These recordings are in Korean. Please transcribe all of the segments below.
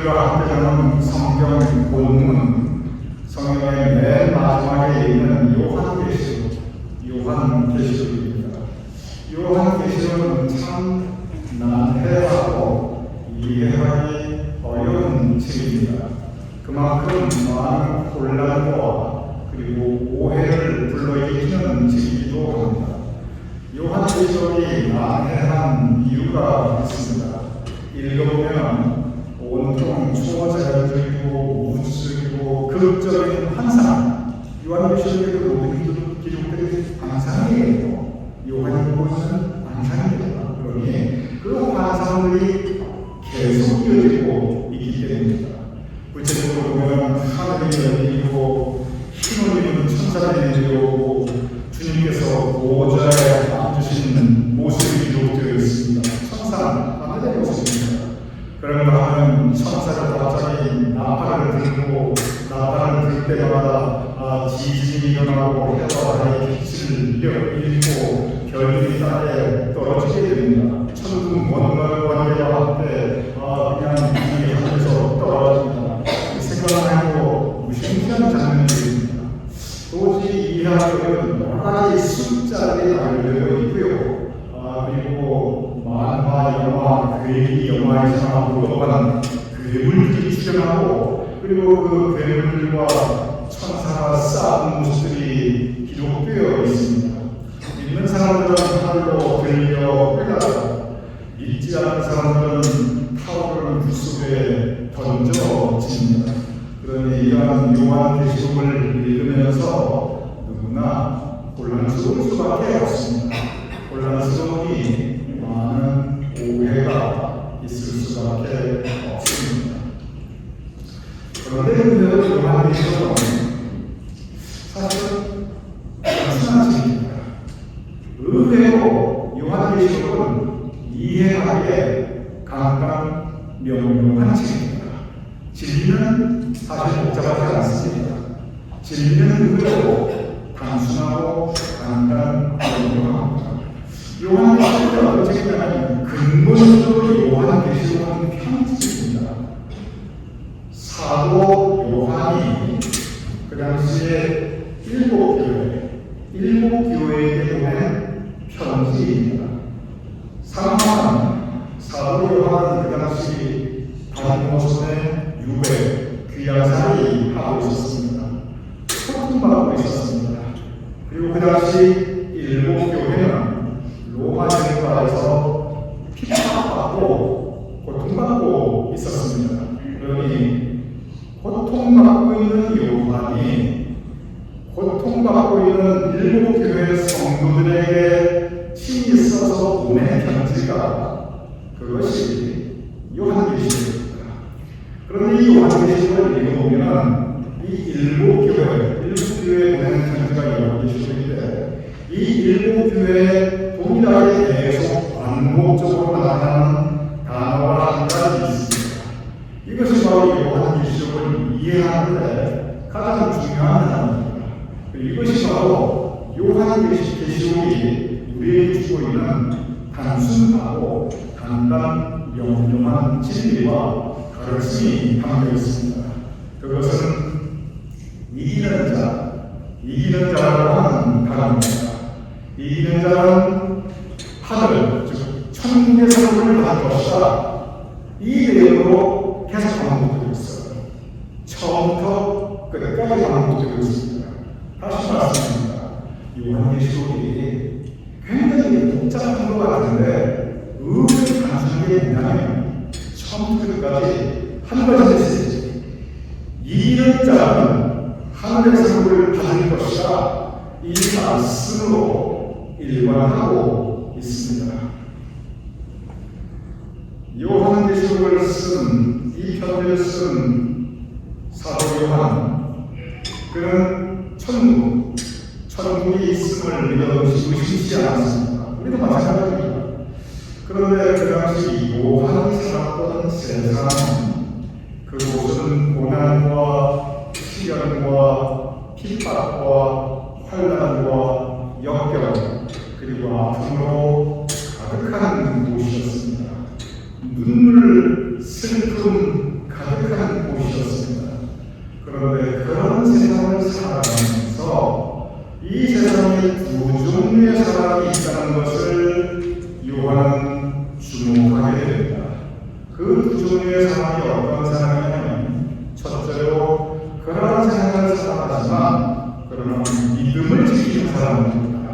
우리들과 함께 나눈 성경 본문, 성경의 맨 마지막에 있는 요한계시록입니다. 요한계시록은 참 난해하고 이해하기 어려운 책입니다. 그만큼 많은 혼란과 그리고 오해를 불러일으키는 책이기도 합니다. 요한계시록이 난해한 이유가 있습니다. 읽어보면 온통 초자연적이고 무술적이고 극적인 환상, 요한계시록의 그 모든 기록들이 환상이에요. 요한이 보고 있는 환상입니다. 그러니 그 환상들이 계속 이어지고 있기 때문입니다. 구체적으로 보면 하늘이 열리고 흰옷 입은 천사들이 내려오고 주님께서 보좌에 앉으신 모습이 기록되어 있습니다. 천사는 하늘의 모습입니다. 그런가 하면 천사가 갑자기 나팔을 들고 나팔을 들 때마다 지진이 일어나고 해와 달의 빛을 잃고 별이 땅에 떨어지게 됩니다. 천국 먼 관계와 함께 그냥 이 하늘에서 떨어집니다. 생각하고 무심한 장면들입니다. 도저히 이해하기 어려운 여러 가지 숫자들이 알려져 있고요. 그리고 만화, 영화, 괴기 영화에서나 보도한 괴물들이 출연하고 그리고 그 괴물들과 천사가 싸운 모습들이 기록되어 있습니다. 믿는 사람들은 하늘로 들려 흘러가 믿지 않는 사람들은 타오르는 불 속에 던져집니다. 그러니 이러한 요한계시록을 읽으면서 누구나 혼란스러울 수밖에 없습니다. 혼란스러우니 많은 오해가 있을 수밖에 없습니다. 그런데 그 요한계시록은 사실 단순한 책입니다. 의외로 요한계시록은 이해하기에 간단 명료한 책입니다. 진리는 사실 복잡하지 않습니다. 진리는 의외로 단순하고 간단 명료합니다. 요한계시록은 어떤 책이냐면 근본적으로 요한계시록은 편지입니다. 사도 요한이 그 당시에 일곱 교회에게 보낸 편지입니다. 상황은 사도 요한은 그 당시 바디모손의 유배, 귀양살이 하고 있었습니다. 소통받고 있었습니다. 그리고 그 당시 일곱 교회는 로마 제국에서 핍박받고 고통받고 있었습니다. 그러니 고통받고 있는 요한이 고통받고 있는 일곱 교회 성도들에게 친히 써서 보낸 편지가 그것이 요한계시록입니다. 그런데 이 요한계시록을 읽어보면 이 일곱 교회에 보낸 편지가 요한계시록인데 이 일곱 교회에 동일하게 계속 반복적으로 나타나는 단어가 한 가지 있습니다. 이것이 바로 요한계시록을 이해하는 데 가장 중요한 단어입니다. 이것이 바로 요한계시록이 우리에게 주고 있는 단순하고 간단 명료한 진리와 가르침이 담겨 있습니다. 그것은 이기는 자라고 하는 단어입니다. 이기는 자는 하늘, 즉 천국의 상급을 받을 것이다. 이 내용으로 계속 반복되고 있어요. 처음부터 끝까지 반복되고 있습니다. 다시 말씀드립니다. 요한계시록이 굉장히 복잡한 것 같은데 의외로 단순하게 뭐냐면 처음부터 끝까지 한 가지 메시지. 이기는 자는 하늘의 상급을 받을 것이다. 이 말씀으로 일관하고 있습니다. 요한계시록을 쓴, 이 편지를 쓴 사도 요한, 그는 천국이 있음을 믿어 의심치 않았습니다. 우리도 마찬가지입니다. 그런데 그 당시 요한이 살았던 세상은 그곳은 고난과 시련과 핍박과 환난과 역경 그리고 아픔으로 가득한 곳이었습니다. 눈물, 슬픔 가득 살아가면서 이 세상에 두 종류의 사람이 있다는 것을 요한은 주목하게 됩니다. 그 두 종류의 사람이 어떤 사람이냐면, 첫째로 그러한 생활을 살아가지만 그러나 믿음을 지키는 사람입니다.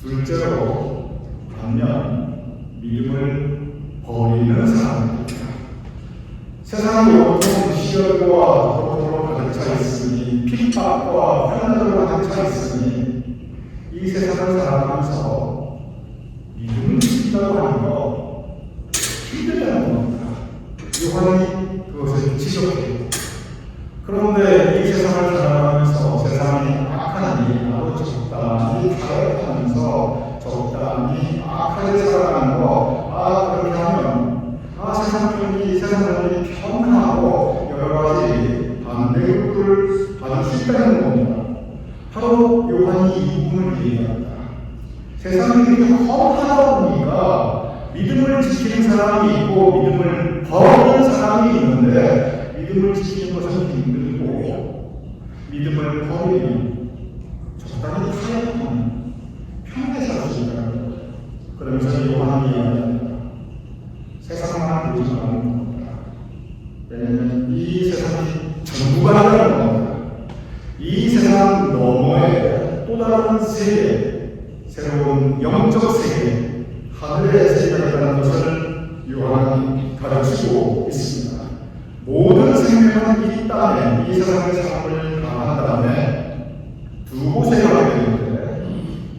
둘째로 반면 믿음을 버리는 사람입니다. 세상이 온통 시련과 고통으로 가득 차 있으니, 핍박과 환난으로 가득 차 있으니, 이 세상을 살아가면서 믿음을 지킨다고 하는 거 힘들다는 겁니다. 요한이 그것을 지적해요. 그런데 이 세상을 살아가면서 세상이 악하니 나도 적당히 타협하면서 적당히 악하게 살아가는 거, 그렇게 하면 세상이 평안하고 여러 가지 반대급부를 받을 수 있다는 겁니다. 바로 요한이 이 부분을 얘기합니다. 세상이 그렇게 험하다 보니까 믿음을 지키는 사람이 있고 믿음을 버리는 사람이 있는데, 믿음을 지키는 것은 힘들고 믿음을 버리면 적당히 타협하는 편하게 살 수 있다는 거예요. 그러면서 요한이 이야기합니다. 세상만 보지 말는 겁니다. 왜냐하면 이 세상이 전부가 아니라는 겁니다. 이 세상 너머에 또 다른 세계, 새로운 영적 세계, 하늘의 세계가 있다는 것을 요한이 가르치고 있습니다. 모든 생명은 이 땅에, 이 세상의 삶을 당한 다음에 두 곳에 가게 되는데,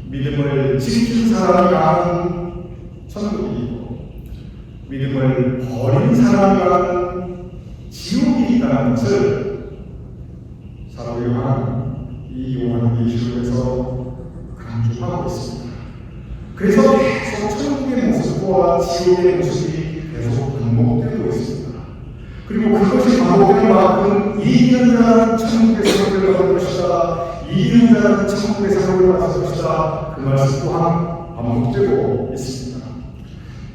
믿음을 지킨 사람이 가는 천국이 있고 믿음을 버린 사람이 가는 지옥이 있다는 것을 사도 요한은 이 요한계시록에서 강조하고 있습니다. 그래서 계속 천국의 모습과 지옥의 모습이 계속 반복되고 있습니다. 그리고 그것이 반복되는 만큼 이기는 자는 천국의 생활을 받을 것이다, 이기는 자는 천국의 생활을 받을 것이다, 그 말씀 또한 반복되고 있습니다.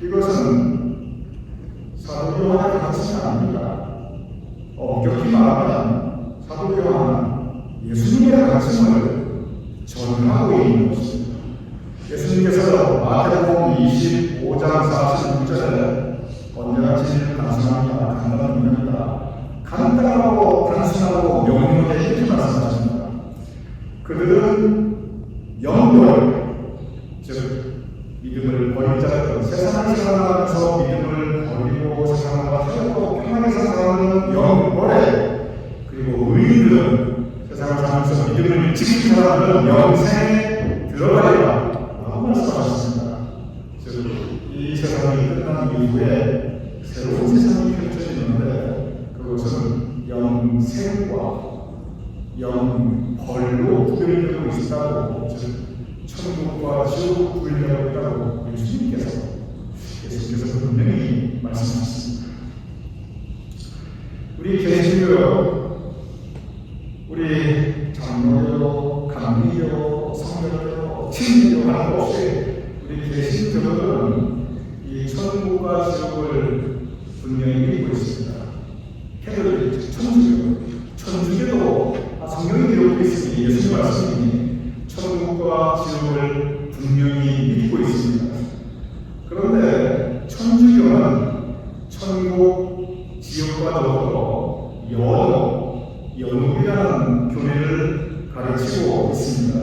이것은 사도 요한의 가르침이 아닙니다. 엄격히 말하면 사도 요한은 예수님의 가르침을 전하고 있는 것입니다. 예수님께서 마태복음 25장 46절에 언제같이 단순합니다, 간단합니다, 간단하고 단순하고 명료하게 이렇게 말씀하십니다. 그들은 영벌, 즉 믿음을 버린 자들, 세상을 살아가면서 믿음을 버리고 세상과 타협하고 평안하게 살아가는 영벌에, 그리고 의인들은 세상을 살면서 믿음을 지킨 사람들은 영생에 들어가리라 라고 말씀하셨습니다. 즉 이 세상이 끝난 이후에 새로운 세상이 펼쳐지는데, 그것은 영생과 영벌로 구별되고 있다고, 즉 천국과 지옥 구별되고 있다고 예수님께서 분명히 말씀하셨습니다. 우리 개신교, 우리 장로교, 감리교, 성결교, 친교교 하는 것 없이 우리 개신교들은 이 천국과 지옥을 분명히 믿고 있습니다. 캐톨릭, 천주교도 성경이 기록되어 있으니 예수님 말씀이니 천국과 지옥을 분명히 믿고 있습니다. 그런데 천주교는 천국, 지옥과 더불어 연옥이라는 교리를 가르치고 있습니다.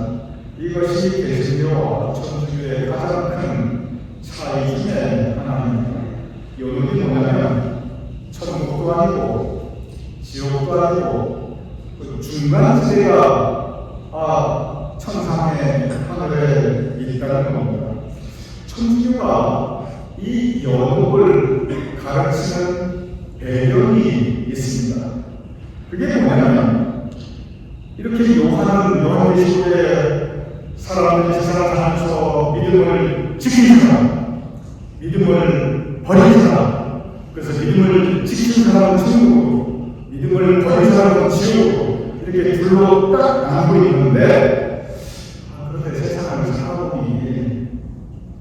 이것이 개신교와 천주교의 가장 큰 차이 중에 하나입니다. 연옥이 뭐냐면 천국도 아니고 지옥도 아니고 그 중간지대가 천상의 하늘에 있다는 겁니다. 천주교가 이 연옥을 가르치는 배경이 있습니다. 그게 뭐냐면, 이렇게 요한계시록에 사람들이 세상을 살면서 믿음을 지키는 사람, 믿음을 버리는 사람, 그래서 믿음을 지키는 사람은 천국으로, 믿음을 버리는 사람은 지옥으로, 이렇게 둘로 딱 나누고 있는데, 그런데 세상을 살아보니,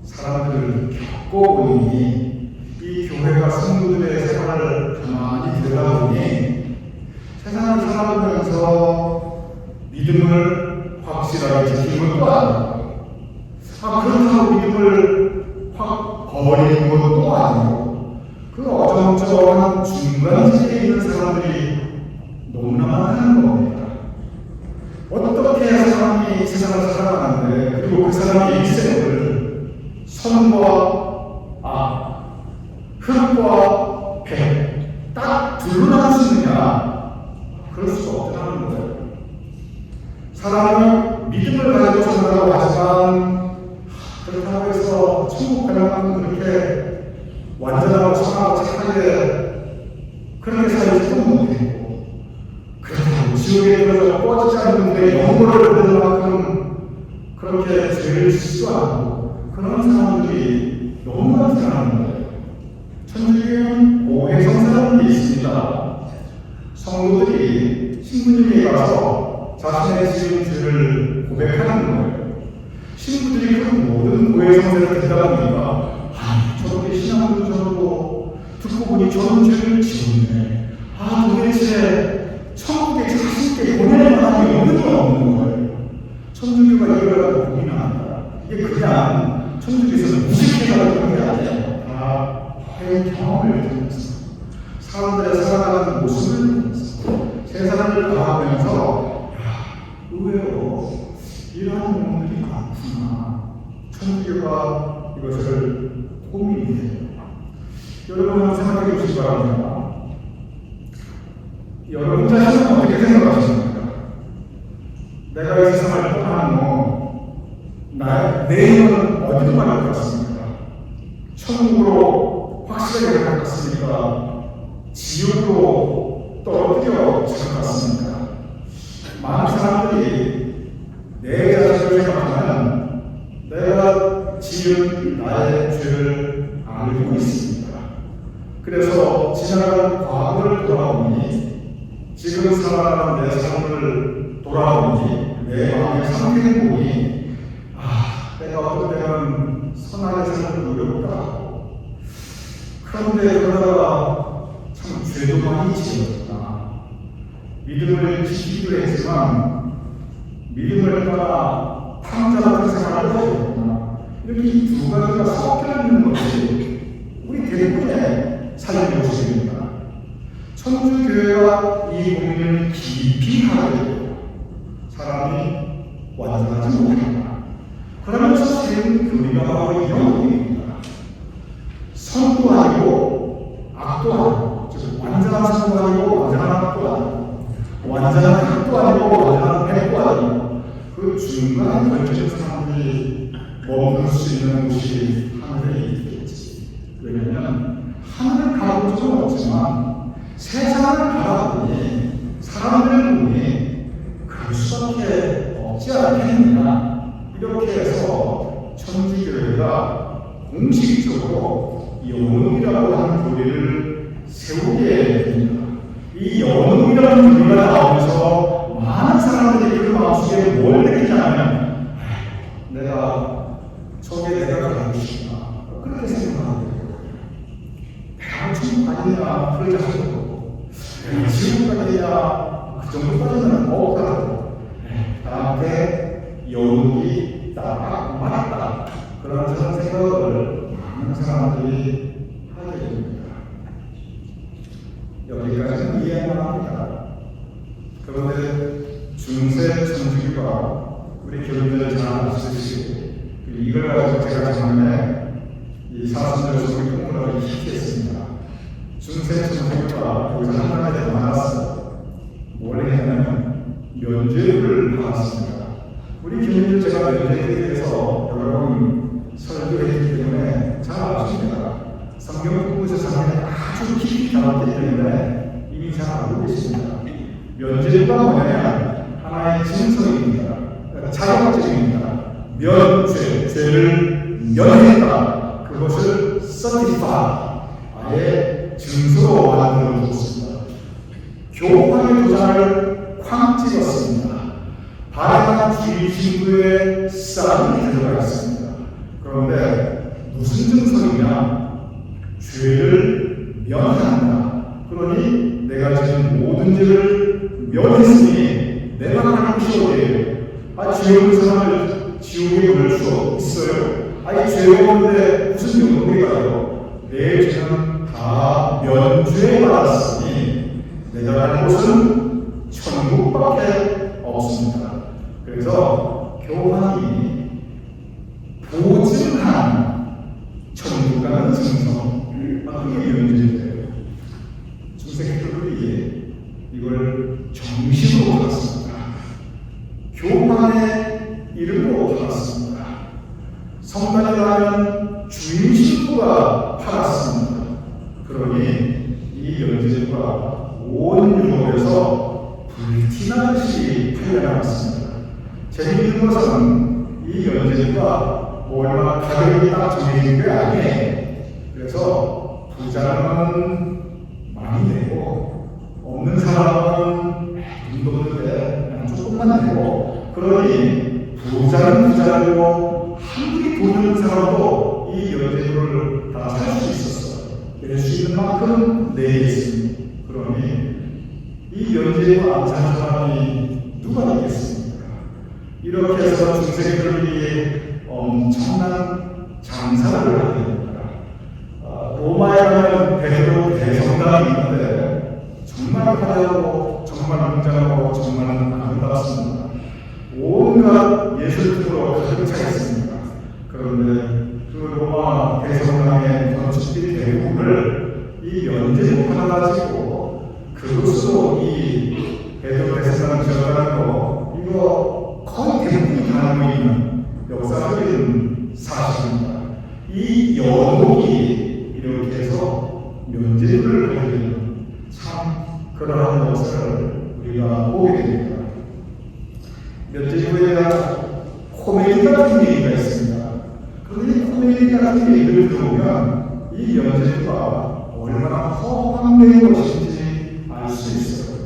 사람들을 겪어보니, 이 교회가 성도들의 생활을 가만히 들여다보니, 세상을 살아보면서 지킨 것도 아니고, 그렇다고 믿음을 확 버리는 것도 아니고, 그 어정쩡한 중간지대에 있는 사람들이 너무나 많다는 겁니다. 어떻게 사람이 세상을 살아가는데, 그리고 그 사람의 일생을 선과 악, 흑과 백, 딱 둘로 나눌 수 있느냐? 그럴 수가 없다는 거예요. 사람은 믿음을 가지고 산다고 하지만, 그렇다고 해서 천국 갈 만큼 그렇게 완전하고 선하고 착하게 그렇게 살지도 못했고, 그렇다고 지옥에 들어서 꺼지지 않는 데 영혼을 얻을 만큼 그렇게 죄를 짓지도 않고, 그런 사람들이 너무 많다는 거예요. 천주교는 오해성사라는 게 있습니다. 성도들이 신부님에 가서 자신의 지은 죄를 고백하는 거예요. 신부들이 그 모든 오해성사를 듣다 보니까, 저렇게 신앙도 저러고 듣고 보니 저런 죄를 지었네. 도대체 천국에 자신께 보낼 만한 영혼이 없는 거예요. 천주교가 이걸 갖고 고민합니다. 이게 그냥 천주교에서 무식해가지고 그런 게 아니에요. 화의 경험을 통해서, 사람들의 살아가는 모습을 통해서, 세상을 바라보면서, 의외로 이러한 영혼들이 많구나. 천주교가 이것을 고민해요. 여러분은 생각해 보시기 바랍니다. 여러분 자신은 어떻게 생각하십니까? 내가 이 세상을 떠나면 내일은 어디로 갈 것 같습니까? 천국으로 확실하게 갈 것 같습니까? 지옥으로 떨어뜨려 질 것 같습니까? 많은 사람들이 내 자신을 생각하면 내가 지은 나의 죄를 알고 있습니다. 그래서 지나간 과거를 돌아보니, 지금 살아가는 내 삶을 돌아보니, 내 마음의 상태를 보니, 내가 어떤 때는 선하게 살고 노력도 하고, 그런데 그러다가 참 죄도 많이 지었구나. 믿음을 지키기도 했지만 믿음을 따라 탕자 같은 생활을 하였구나. 이렇게 이 두 가지가 섞여 있는 것이 우리 대부분의 삶의 모습입니다. 천주교회가 이 고민을 깊이 하게 되고, 사람이 완전하지 못한다. 그러면서 세운 교리가 바로 영혼입니다. 선도 아니고 악도 아니고, 즉 완전한 선도 아니고 완전한 악도 아니고, 완전한 흑도 아니고 완전한 백도 아니고, 그 중간에 걸쳐진 사람들이 머물 수 있는 곳이 하늘에 있겠지. 왜냐하면 하늘을 가볼 수는 없지만 세상을 바라보니, 사람들을 보니 그럴 수밖에 없지 않겠느냐. 이렇게 해서 천주교회가 공식적으로 영혼이라고 하는 교리를 세우게 됩니다. 이 영혼이라는 교리가 나오면서 많은 사람들이 그 마음속에 뭘 느끼냐면, 내가 가고 싶다. 그렇게 생각하게 되고, 내가 천국 가느냐 그러지 않고, 내가 지옥 가느냐 그 정도까지는 없다고, 나한테 영혼이 딱 맞다. 그런 생각을 많은 사람들이 하게 됩니다. 여기까지는 이해만 합니다. 그런데 중세 천주교가 우리 교인들 잘 아시듯이, 이걸 가지고 제가 작년에 이 사순절 소리 공부를 시켰습니다. 중세 천주교가 여기서 한 가지 더 나왔어요. 뭘 했냐면 면죄부를 받았습니다. 우리 교인들 제가 면죄부에 대해서 여러 번 설교했기 때문에 잘 아십니다. 성경 공부 세상에 아주 깊이 다뤘기 때문에 이미 잘 알고 계십니다. 면죄부가 뭐냐면 하나의 증서입니다. 자격증입니다. 면죄, 죄를 면했다. 그것을 certify, 아예 증서로 만들어 줬습니다. 교황의 도장을 쾅 찍었습니다. 바라나 주의 신부의 쌀이 들어가 있습니다. 그런데 무슨 증서이냐? 죄를 면한다. 그러니 내가 지은 모든 죄를 면했으니 내가 하는 것이 어디예요? 죄 없는 사람을 지옥에 보낼 수 있어요? 죄 없는데 무슨 용기가 가요? 내 죄는 다 면죄 받았으니 내가 갈 곳은 천국밖에 없습니다. 그래서 교황이 보증한 천국 가는 증서, 그게 면죄예요. 중세교들이 이걸 정식으로 받았습니다. 교황의 이름으로 받았습니다. 성당이라면 주인 신부가 팔았습니다. 그러니 이 면죄부가 온 유럽에서 불티나듯이 팔려나갔습니다. 재미있는 것은 이 면죄부가 얼마 가격이 딱 정해진 게 아니에요. 그래서 부자는 많이 내고 없는 사람은 돈도 없는데 그냥 조금만 내고, 그러니 부자는 부자고 한국에 돈 있는 사람도 이 면죄부를 다 살 수 있었어요. 낼 수 있는 만큼 내겠습니다. 그러니 이 면죄부 안 사는 사람이 누가 있겠습니까? 이렇게 해서 중세교들이 엄청난 장사를 하게 됩니다. 로마에 가면 베드로 대성당이 있는데 정말 화려하고 정말 웅장하고 정말 아름답습니다. 온갖 예술품으로 가득 차 있습니다. 그런데 그 로마 대성당의 건축비 대부분을 이 면죄부 받아가지고 그것으로 이 베드로 대성당 지었다는 거, 이거 거의 대부분이 가지고 있는 역사적인 사실입니다. 이 연옥이 이렇게 해서 면죄부를 하게 되는 참 그러한 역사를 우리가 보게 됩니다. 면죄부에 대한 코미디 같은 얘기가 있습니다. 그런데 이 코미디 같은 얘기를 들어보면 이 면죄부가 얼마나 허황된 것인지 알 수 있어요.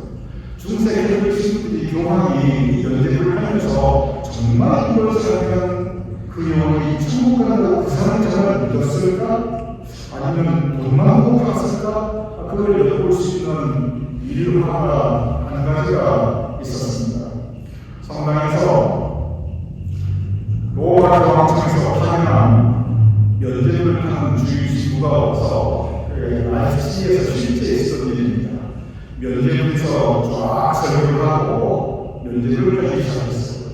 중세교회 신부들이 교황이 이 면죄부를 하면서 정말 이것을 하면 그 영혼이 천국 간다고 그 사람이 정말 믿었을까? 아니면 돈만 보고 갔을까? 그걸 엿볼 수 있는 일화가 한 가지가 있었습니다. 성당에서 로마 교황청에서 파견한 면죄부를 하는 주임 신부가 와서 ICC에서 실제 있었던 일입니다. 면죄부에서 쫙 설교를 하고 면죄부를 하기 시작했어요.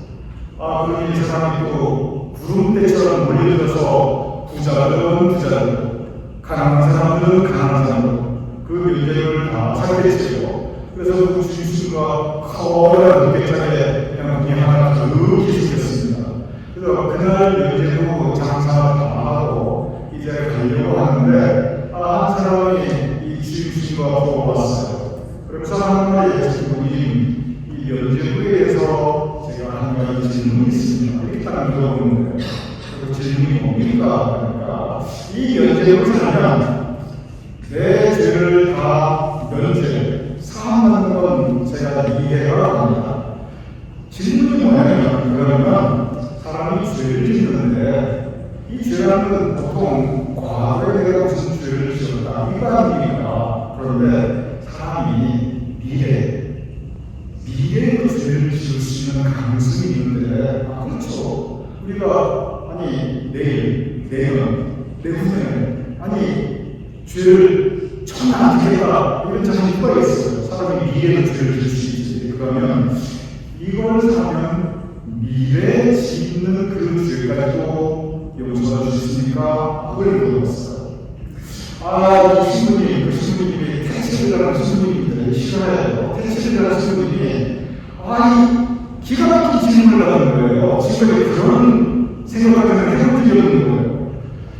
그러니 이 사람이 또 구름대처럼 몰려들어서 부자들은 부자들, 가난한 사람들은 가난한 사람들, 그 면죄부를 다 살펴치고, 그래서 그 주임신부가 커다란 눈대장에 그냥 문이 하나 그렇게 생겼습니다. 그래서 그날 면죄부 장사 다 하고 이제 가려고 하는데 한 사람이 이 주임신부 앞으로 왔어요. 그러면서 한 가지 질문이, 이 면죄부에 대해서 제가 한 가지 질문이 있습니다. 이렇게 딱 물어보는데, 그 질문이 뭡니까? 그러니까 이 면죄부를 살면 내 죄를 다 면죄, 사함받는 건 제가 이해가 합니다. 질문이 뭐냐면, 그러면 사람이 죄를 짓는데 이 죄라는 건 보통 과거에 내가 무슨 죄를 지었다 이거 아닙니까? 그런데 사람이 미래에도 죄를 지을 수 있는 가능성이 있는데, 그렇죠. 우리가 내일, 내년, 내후년에 죄를 전혀 안 지겠다 이런 자신이 누가 있어요? 사람이 미래에도 죄를 지을 수 있지. 그러면 이걸 사면 미래에 짓는 그 죄까지도 용서해 주십니까? 그걸 물어봤어요. 이 신부님, 그 신부님이 택시를 하는 신부님들 싫어해요. 택시를 하는 신부님이 기가 막힌 질문을 하는 거예요. 지금까지 그런 생각을 해본 적이 없는 거예요.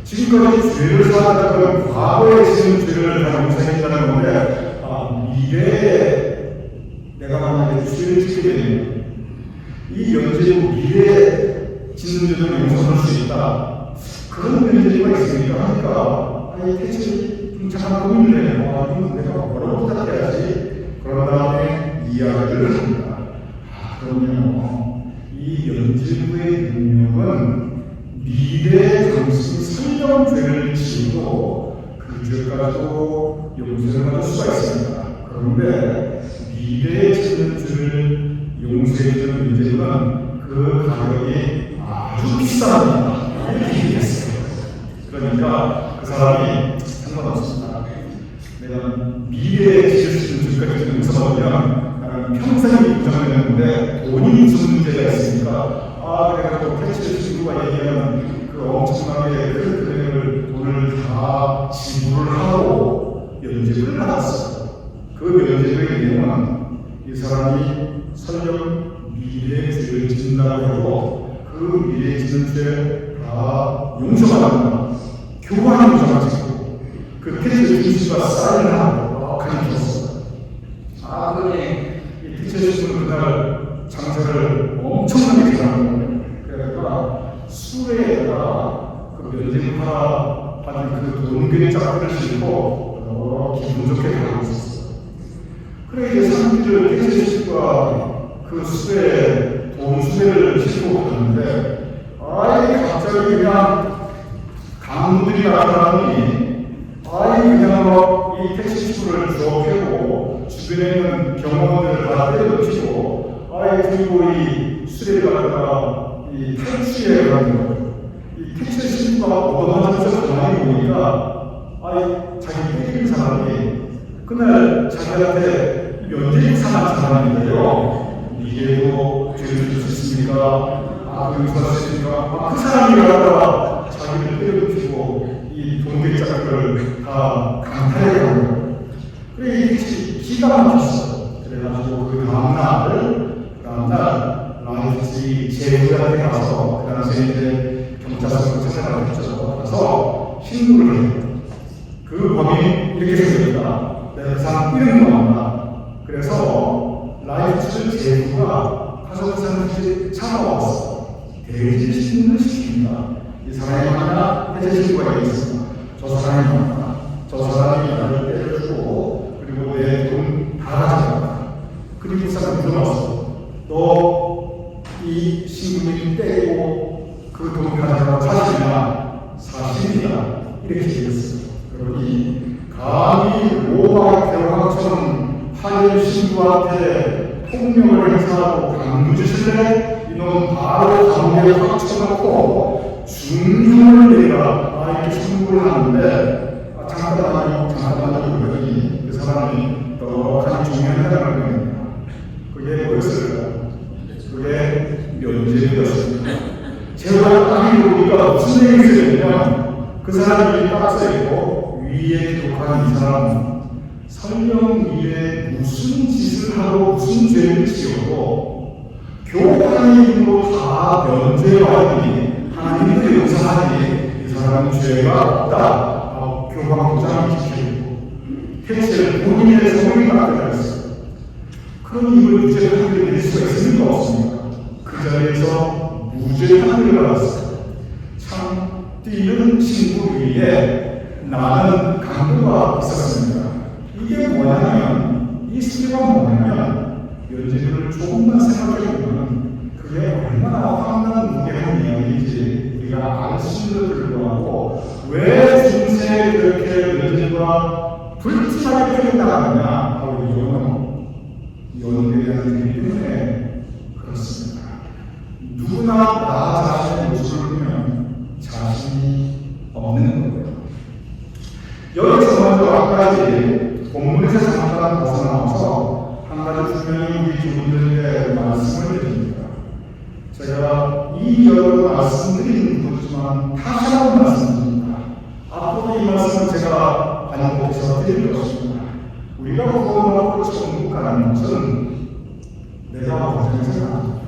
지금까지 죄를 사하다가 과거에 지은 죄를 다 용서했다는 건데, 미래에 내가 만약에 죄를 짓게 되면 이 면죄부 미래에 짓는 죄를 용서할 수 있다. 그런 면죄부가 있으니까 하니까 택시 좀 잠깐 고민을 해요. 이건 내가 뭐라고 부탁해야지. 그런 다음에 이야기를 합니다. 그러면 이 면죄부의 능력은 미래에 당신이 설령 죄를 지어도 그 죄까지도 용서를 받을 수가 있습니다. 그런데 미래에 짓는 죄를 용서해주는 면죄부는 그 그 가격이 아주 비쌉니다. 이렇게 얘기했어요. 그러니까 그 사람이 상관없습니다. 내가 미래에 지을 수 있는 줄까지 좀 써보면 나는 평생이 부정했는데 돈이 무슨 문제가 있으니까 그래가지고 택시 친구가 얘기하면 그 엄청나게 큰 금액을 돈을 다 지불을 하고 면접을 받았어요. 그 면접의 내용은 이 사람이 설령 미래에 죄를 짓는다고 해도 그 미래에 짓는 죄 다 용서받는다. 교환 용서가 짓고 그 택시 주신과 사인을 하고 그렇게 줬어요. 그러니 이 택시 주신은 그날 장사를 엄청나게 잘하는 거예요. 그러니까 수레에다가 그 면접하라 받은 그 돈괴 짝들을 싣고 기분 좋게 가고 있었어요. 그래 이제 사람들을 택시 주신과 그 수레 돈 수레를 싣고 갔는데 갑자기 그냥 강물이 나타나니 그냥 이 택시주를 주업하고 주변에 있는 경호원들을 다 때려치고 그리고 이 수레를 갖다가 이 탈취해 가는 거예요. 이 택시주가 얻어맞으면서 가만히 보니까 자기 때리는 사람이 그날 자기한테 면죄부 상한 사람인데요. 이게도 죄를 질 수 있습니까? 용서하십니까? 그 사람이 갖다가 자기를 때려치고 이 동백자를 다 강탈해 가는 거예요. 그래 이 기가 막혔어요. 그래가지고 그 다음날 라이프치 제후한테 가서 그 당시에 이제 경찰서로 찾아가겠죠. 가서 신고를 해요. 그 범인 이렇게 생겼다. 내가 그 사람 이름이 나온다. 그래서 라이프치 제후가 가서 그 사람들이 찾아왔어. 대지 신문을 시킵니다. 이 사람이 하나 해제 신고가 있습니다. 저 사람이 맞다. 저 사람이 나를 때려주고 그리고 내 돈 다 가져갔다. 그리고 그 사람이 들어왔어. 너 이 신부님 때리고 그 돈 가져간 사실이냐? 사실이다. 이렇게 얘기했어요. 그러니 감히 로마 대왕처럼 하늘 신부한테 폭력을 행사하고 강요짓을래? 이놈 바로 감옥에 확 쳐놓고 중형을 내라. 이렇게 신고를 하는데 잠깐만요 그러니 그 사람이 떡하니 중요하다는 겁니다. 그게 뭐였을까요? 그게 면죄부였습니다. 제가 딱 읽어보니까 무슨 얘기를 했냐면 그 사람이 딱 써있고 위에 기록한 이 사람은 설령 미래에 무슨 짓을 하고 무슨 죄를 지어도 교회의 힘으로 다 면죄하니 하나님도 용서하니 이 사람은 죄가 없다. 교황 도장을 지키고 택시를 본인의 성명이 맡겨야 했어요. 그런 이걸 무죄 판결을 낼 수가 있습니까? 없습니까? 그 자리에서 무죄 판결을 받았어요. 참 뛰는 친구 위에 나는 강도가 있었습니다. 이게 뭐냐면 이 수리가 뭐냐면 면죄부를 조금만 생각해보면 그게 얼마나 황당한 무게한 이야기인지 우리가 알 수 있는데도 불구하고 왜 중세에 그렇게 면죄부가 불티나게 표현당하느냐 하고 이혼에 대한 얘기 때문에 그렇습니다. 누구나 나 자신의 모습을 보면 자신이 없는 거예요. 여기서 먼저 아까 본문에서 잠깐 벗어나와서 한 가지 분명히 우리 주분들에게 말씀을 드립니다. 제가 이 여러 말씀드리는 거지만 다시한 말씀드립니다. 앞으로 이 말씀을 제가 반복해서 드릴 것입니다. 우리가 구원받고 천국 가는 것은 내가 완전히 생각합니다.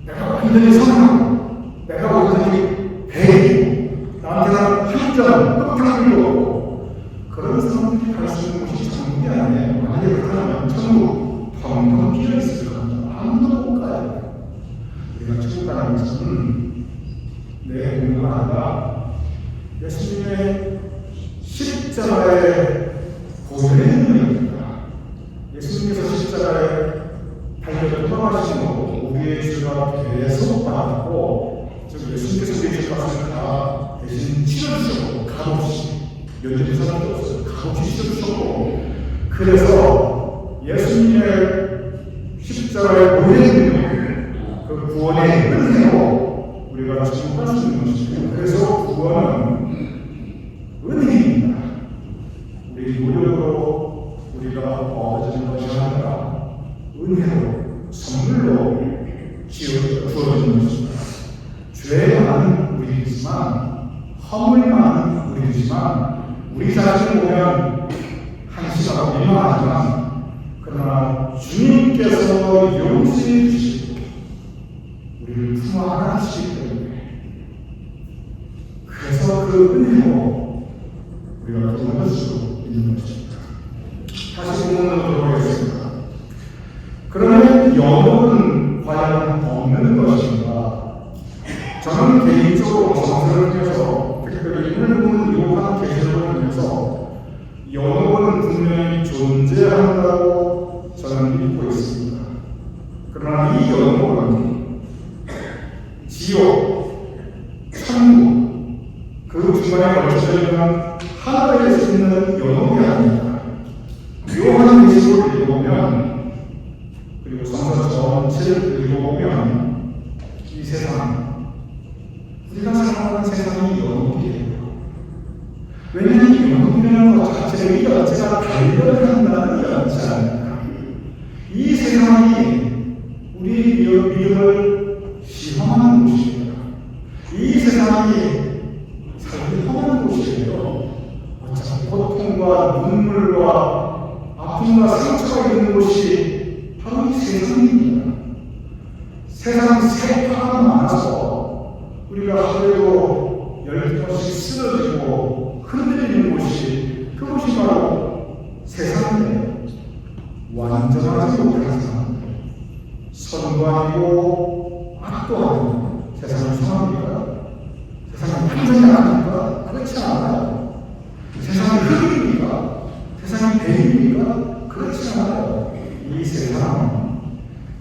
내가 완전히 성공하고 내가 완전히 배이고 나한테는 한점 흑탕물도 없고 그런 사람들이 갈 수 있는 곳이 천국이 아니에요. 만약에 그렇다면 천국 텅텅 비어 있을 겁니다. 아무도 못 가요. 우리가 천국 가는 것은 내 공부가 아니라 예수님의 십자가의 고혈의 능력입니다. 예수님께서 십자가에 달려 돌아가신 거고 우리의 죄가 계속 받았고 즉 예수님께서 우리의 죄값을 다 대신 치러주셨고 값없이 면죄부 사람도 없어요. 값없이 치러주셨고 그래서 예수님의 십자가의 고혈의 능력 그 구원의 우리가 축복할 수 있는 것입니다. 그래서 구원은 은혜입니다. 우리 노력으로 우리가 얻어지는 것이 아니라 은혜로 선물로 주어지는 것입니다. 죄 많은 우리이지만 허물 많은 우리이지만 우리 자신을 보면 한심하고 민망하지만 그러나 주님께서 용서해 주시고 우리를 품어 안아주시기 때문에 그래서 그 은혜로 우리가 구원할 수 있는 것입니다. 다시 본문으로 돌아가겠습니다. 그러면 영혼은 과연 없는 것인가? 저는 개인적으로 성서를 통해서 특별히 오늘 본 요한 계시록을 통해서 영혼은 분명히 존재한다고 저는 믿고 있습니다. 그러나 이 영혼은 지옥, 천국, 그 중간에 걸쳐져 있는 하늘에 있는 영혼이 아닙니다. 요한 계시록을 읽어보면 그리고 성서 전체를 읽어보면 이 세상 우리가 살아가는 세상이 영혼이에요. 왜냐하면 이 영혼이라는 것 자체를 이 자체가 발견한다는 여지 아닙니까? 이 세상이 우리 믿음을 시험하는 곳입니다. 이 세상이 살기 험한 곳이에요. 어차피 고통과 눈물과 아픔과 상처가 있는 곳이 바로 이 세상입니다. 세상 세파가 많아서 우리가 하루에도 10번씩 쓰러지고 흔들리는 곳이 그곳이 바로 세상이에요. 완전하지 못한 세상, 선도 아니고 악도 아니고 세상은 성합니까? 세상은 탄전이 아닙니까? 그렇지 않아요. 세상은 흙입니까? 세상은 뱀입니까? 그렇지 않아요. 이 세상은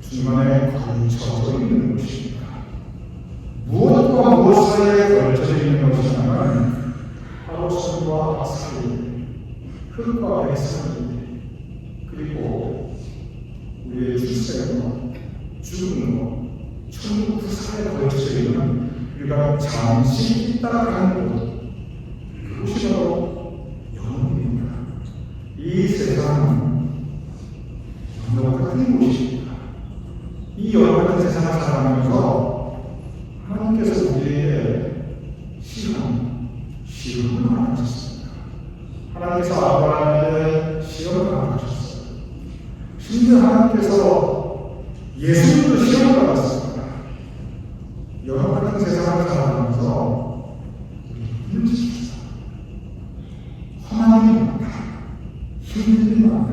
중간에 걸쳐져 있는 것입니다. 무엇과 무엇 사이에 걸쳐져 있는 것이냐면 바로 선과 악사이, 흙과 백사이, 그리고 우리의 출생과 죽음과 천국 그 사이에 걸쳐져 있는 우리가 잠시 따라가는 곳, 그것이 바로 영혼입니다. 이 세상은 영혼 같은 곳입니다. 이 영혼 같은 세상을 살아가면서 하나님께서 우리에게 시험을 허락하셨습니다. 하나님께서 아브라함에게 시험을 허락하셨어요. 심지어 하나님께서 예수님도 시험을 받았습니다. 여러 같은 세상을 살아가면서 우리 믿음을 지키자. 험한 일이 많다. 힘든 일이 많다.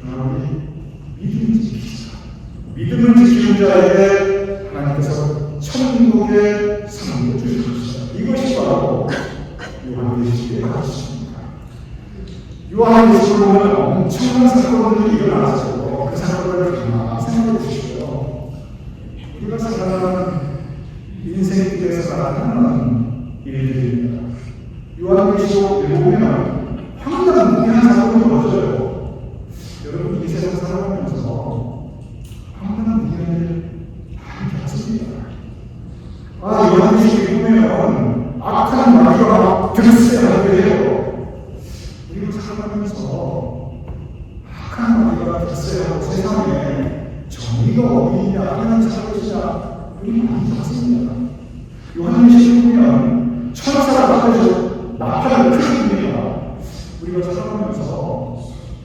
그러나 우리 믿음을 지키자. 믿음을 지키는 자에게 하나님께서 천국의 상을 주실 것이다. 이것이 바로 요한계시록의 가르침입니다. 요한계시록을 보면 엄청난 사건들이 일어나서 그 사건들을 가만히 생각해 주시고요. 우리가 살아가는 인생길에서 나타나는 일들입니다. 요한계시록 읽어보면 황당무계한 사건이 벌어져요. 여러분 이 세상 살아가면서 황당무계한 일 많이 겪습니다. 요한계시록 읽으면 악한 마귀가 들쎄하게 해요. 우리가 살아가면서 악한 마귀가 들쎄하고 세상에 정의가 어디냐 하나님 살아계시냐 우리 많이 겪습니다. 요한계시록 보면 천사가 나타나는 크기입니다. 우리가 살아가면서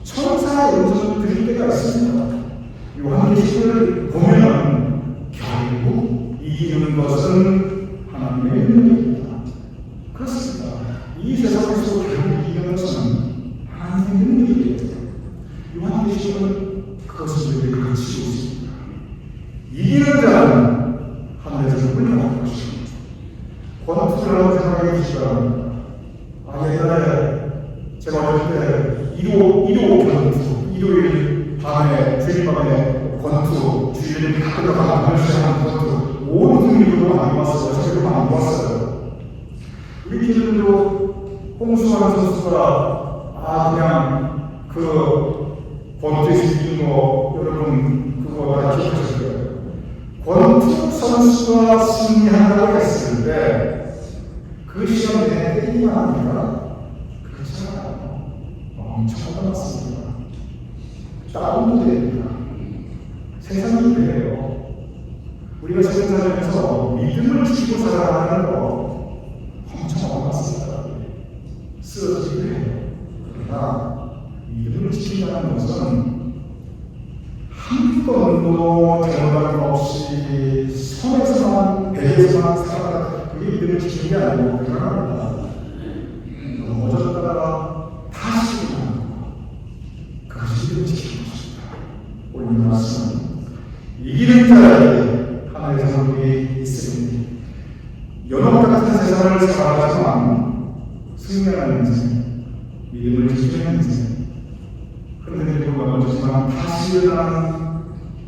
천사의 음성을 들을 때가 있습니다. 요한계시록을 보면 결국 이기는 것은 하나님의 은혜입니다. 그렇습니다. 이 세상에서 결국 이기는 것은 하나님의 은혜입니다. 요한계시록은 그것을 우리에게 가르치고 있습니다. 이기는 자는 하늘에서 물러날 것입니다. 권투를 하고 생각해 보시기 바랍니다. 옛날에 제가 어릴 때 일요일 밤에 주일밤에 권투 주일에 학교 가면 하는 권투 온 국민으로 많이 왔어요. 저희도 많이 왔어요. 우리 팀들도 홍수환 선수가 그냥 그 권투에서 이긴 거 여러분 그거 다 기억하실 거예요. 권투 선수가 승리한 승리한다고 했을 때 그 시험 내내 때리기만 합니까? 그렇지 않아요. 엄청 어렵습니다. 다운도 됩니다. 세상이 그래요. 우리가 세상 살면서 믿음을 지키고 살아가는 거 엄청 어렵습니다. 쓰러지기도 해요. 그러나 믿음을 지킨다는 것은 한 번도 잘못한 것 없이 선에서만 배에서만 살아가는 그게 믿음을 지키는 게 아니고 그러나 넘어졌다가 다시 일어나는 것 그것이 믿음을 지키는 것입니다. 오늘 말씀은 이기는 자에게 하나님의 선물이 있으니 연합 같은 세상을 살아가지만 승리하는 인생, 믿음을 지키는 인생, 흔들리고 넘어지지만 다시 일어나는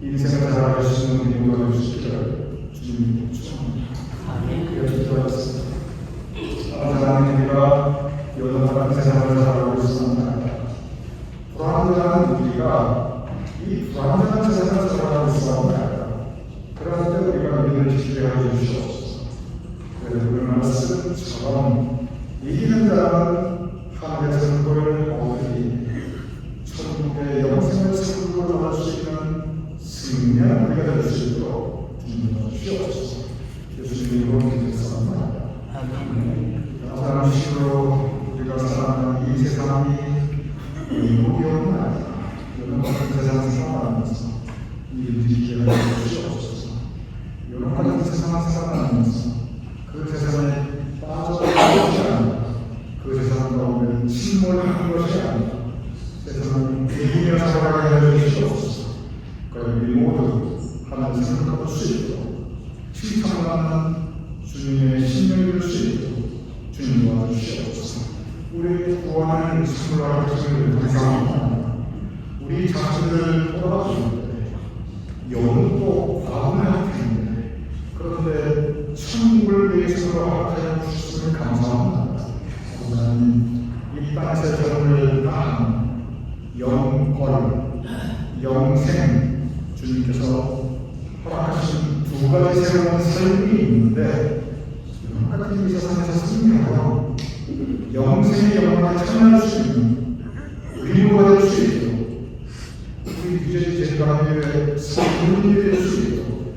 인생을 살아갈 수 있는 믿음을 도와주시기를 주님께 축원합니다. 이렇게 기도하겠습니다. 아버지 하나님, 우리가 연합 같은 세상을 살아가고 있습니다. 불안정한 우리가 이 불안정한 세상을 살아가고 있습니다. 그럴 때 우리가 믿음을 지키게 해주시옵소서. 그래서 그 말씀처럼 이기는 자는 하늘의 선물을 얻으리 천국의 영생을 선물로 할 수 있는 승리한 우리가 될 수 있도록 주님으로 주시옵소서. 예수님으로 기도했습니다. 사람식으로 우리가 살아가는 이 세상이 의복이 없는 아니다. 이런 같은 세상을 살아가면서 믿음 지키게 해주시옵소서. 이런 같은 세상을 살아가면서 그 세상에 빠져들지 않는다. 그 세상 가운데 침몰하는 것이 아니다. 세상을 이기며 살아가게 해주시옵소서. 우리 모두 하나님 생각할 수 있도록 칭찬받는 주님의 신명이 될 수 있도록 주님 도와주시옵소서. 우리 구원을 선물할 것을 감사합니다. 우리 자신을 돌아보실 때 영도 과분할 텐데 그런데 천국을 위해서 허락하여 주셨음을 감사합니다. 하나님, 이 땅의 세상을 다한 영권, 영생 주님께서 허락하신 두 가지 새로운 삶이 있는데 이런 같은 이 세상에서 승리하여 영생의 영광을 참여할 수 있는 의무가 될 수 있도록 우리 유전이 제가의 성품이 될 수 있도록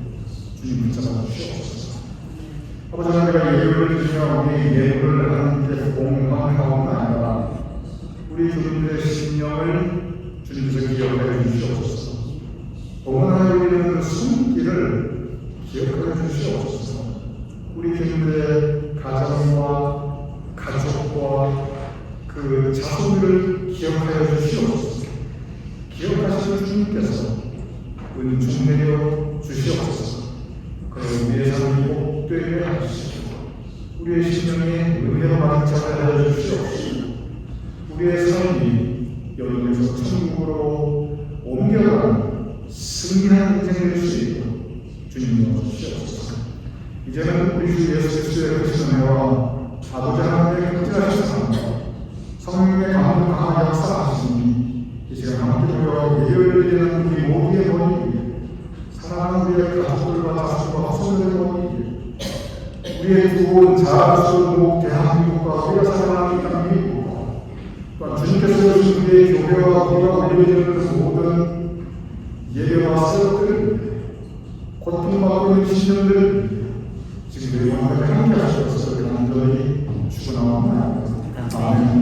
주님 붙잡아 주시옵소서. 아버지 하나님과 예배를 드리며 우리 예배를 하나님께 공헌하옵나이다. 우리 주님의 신령을 주님께서 기억해 주시옵소서. 동원하여 우리는 숨길을 기억해 주시옵소서. 우리 주님의 가정과 가족과 그 자손들을 기억하여 주시옵소서. 기억하시는 주님께서 은총 내려 주시옵소서. 그럼 우리의 삶이 복되게 하시고 우리의 심령이 은혜로 가득차게 하여 주시옵소서. 우리의 삶이 여기에서 천국으로 옮겨가는 승리한 인생이 될 수 있도록 주님 도와주시옵소서. 이제는 우리 주 예수 그리스도의 크신 은혜와 아버지 하나님의 극진하신 사랑과 성령의 강도 강한 역사하시니 이 시간 함께 모여 예배를 드리는 우리 모두의 머리 위에 사랑하는 우리의 가족들과 자식과 후손들의 머리 위에 우리의 두고 자랑스러운 대한민국과 우리가 사랑하는 이 땅 미국과 또한 주님께서 주신 우리의 교회와 우리가 올려지는 그 모든 예배와 사역들 고통받고 있는 신령들 지금 영원하게 함께 하실 것을 간절히 축원하옵나이다. 아멘.